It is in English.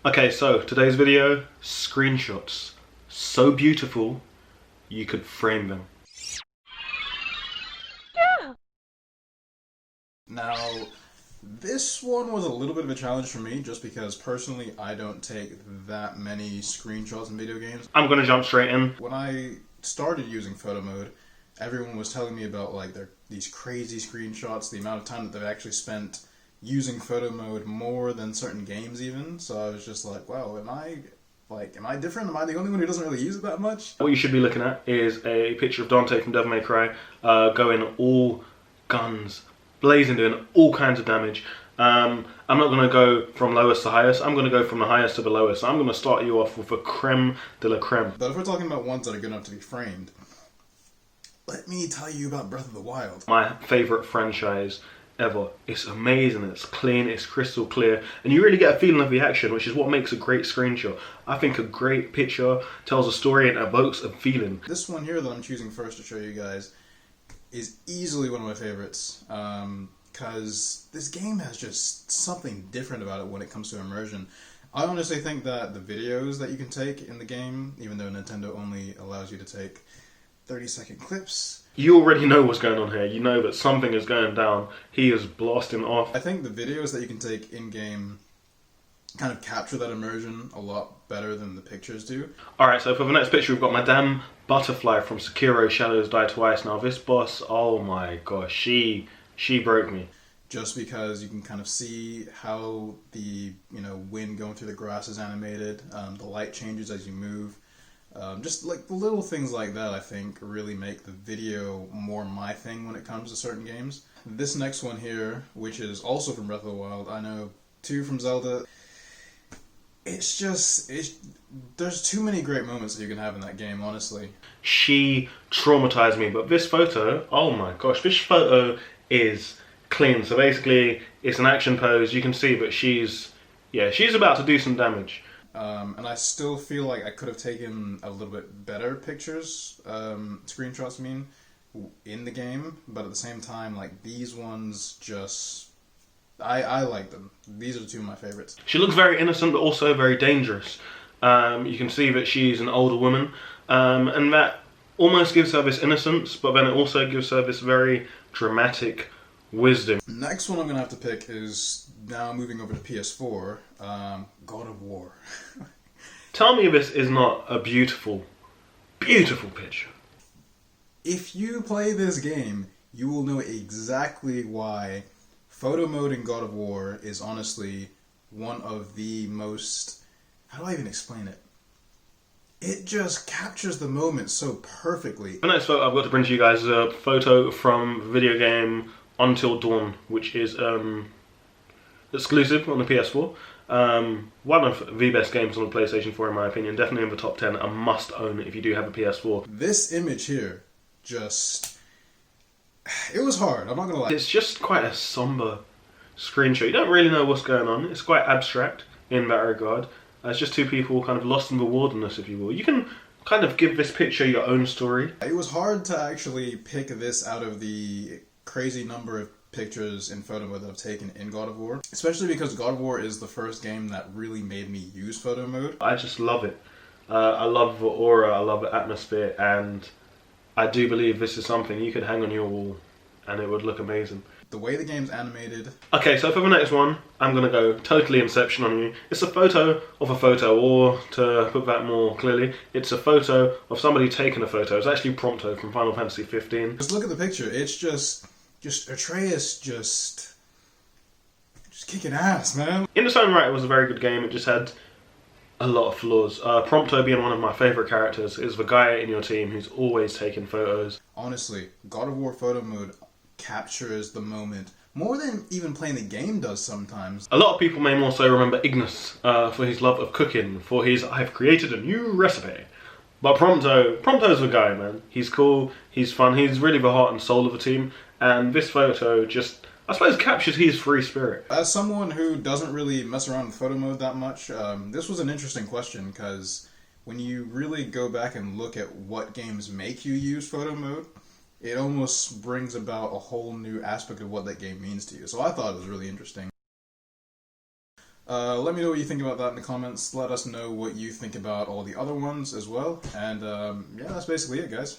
Okay, so today's video, screenshots. So beautiful, you could frame them. Now, this one was a little bit of a challenge for me just because personally I don't take that many screenshots in video games. I'm gonna jump straight in. When I started using photo mode, everyone was telling me about these crazy screenshots, the amount of time that they've actually spent using photo mode more than certain games even. So I was just like, wow, am I different? Am I the only one who doesn't really use it that much? What you should be looking at is a picture of Dante from Devil May Cry going all guns blazing, doing all kinds of damage. I'm not going to go from lowest to highest, I'm going to go from the highest to the lowest. So I'm going to start you off with a creme de la creme. But if we're talking about ones that are good enough to be framed, let me tell you about Breath of the Wild. My favourite franchise ever. It's amazing, it's clean, it's crystal clear, and you really get a feeling of the action, which is what makes a great screenshot. I think a great picture tells a story and evokes a feeling. This one here that I'm choosing first to show you guys is easily one of my favorites, because this game has just something different about it when it comes to immersion. I honestly think that the videos that you can take in the game, even though Nintendo only allows you to take 30-second clips, you already know what's going on here. You know that something is going down. He is blasting off. I think the videos that you can take in-game kind of capture that immersion a lot better than the pictures do. Alright, so for the next picture we've got Madame Butterfly from Sekiro Shadows Die Twice. Now this boss, oh my gosh, she broke me. Just because you can kind of see how the wind going through the grass is animated, the light changes as you move. Just like the little things like that, I think, really make the video more my thing when it comes to certain games. This next one here, which is also from Breath of the Wild, I know 2 from Zelda. There's too many great moments that you can have in that game, honestly. She traumatized me, but this photo, oh my gosh, this photo is clean. So basically, it's an action pose. You can see that she's about to do some damage. And I still feel like I could have taken a little bit better pictures, screenshots in the game, but at the same time, like, these ones just... I like them. These are 2 of my favorites. She looks very innocent, but also very dangerous. You can see that she's an older woman, and that almost gives her this innocence, but then it also gives her this very dramatic wisdom. Next one I'm going to have to pick is, now moving over to PS4, God of War. Tell me this is not a beautiful, beautiful picture. If you play this game, you will know exactly why photo mode in God of War is honestly one of the most... How do I even explain it? It just captures the moment so perfectly. The next photo I've got to bring to you guys is a photo from the video game Until Dawn, which is exclusive on the PS4. One of the best games on the PlayStation 4 in my opinion, definitely in the top 10, a must own if you do have a PS4. This image here, it was hard, I'm not gonna lie. It's just quite a somber screenshot. You don't really know what's going on. It's quite abstract in that regard. It's just 2 people kind of lost in the wilderness, if you will. You can kind of give this picture your own story. It was hard to actually pick this out of the crazy number of pictures in photo mode that I've taken in God of War. Especially because God of War is the first game that really made me use photo mode. I just love it. I love the aura, I love the atmosphere, and I do believe this is something you could hang on your wall and it would look amazing. The way the game's animated. Okay, so for the next one, I'm going to go totally Inception on you. It's a photo of a photo, or to put that more clearly, it's a photo of somebody taking a photo. It's actually Prompto from Final Fantasy 15. Just look at the picture. It's just Atreus just kicking ass, man. In its own right, it was a very good game. It just had a lot of flaws. Prompto being one of my favourite characters is the guy in your team who's always taking photos. Honestly, God of War photo mode captures the moment more than even playing the game does sometimes. A lot of people may more so remember Ignis for his love of cooking, for his I've created a new recipe. But Prompto's the guy, man. He's cool, he's fun, he's really the heart and soul of the team, and this photo just, I suppose, captures his free spirit. As someone who doesn't really mess around with photo mode that much, this was an interesting question, because when you really go back and look at what games make you use photo mode, it almost brings about a whole new aspect of what that game means to you. So I thought it was really interesting. Let me know what you think about that in the comments. Let us know what you think about all the other ones as well. And yeah, that's basically it, guys.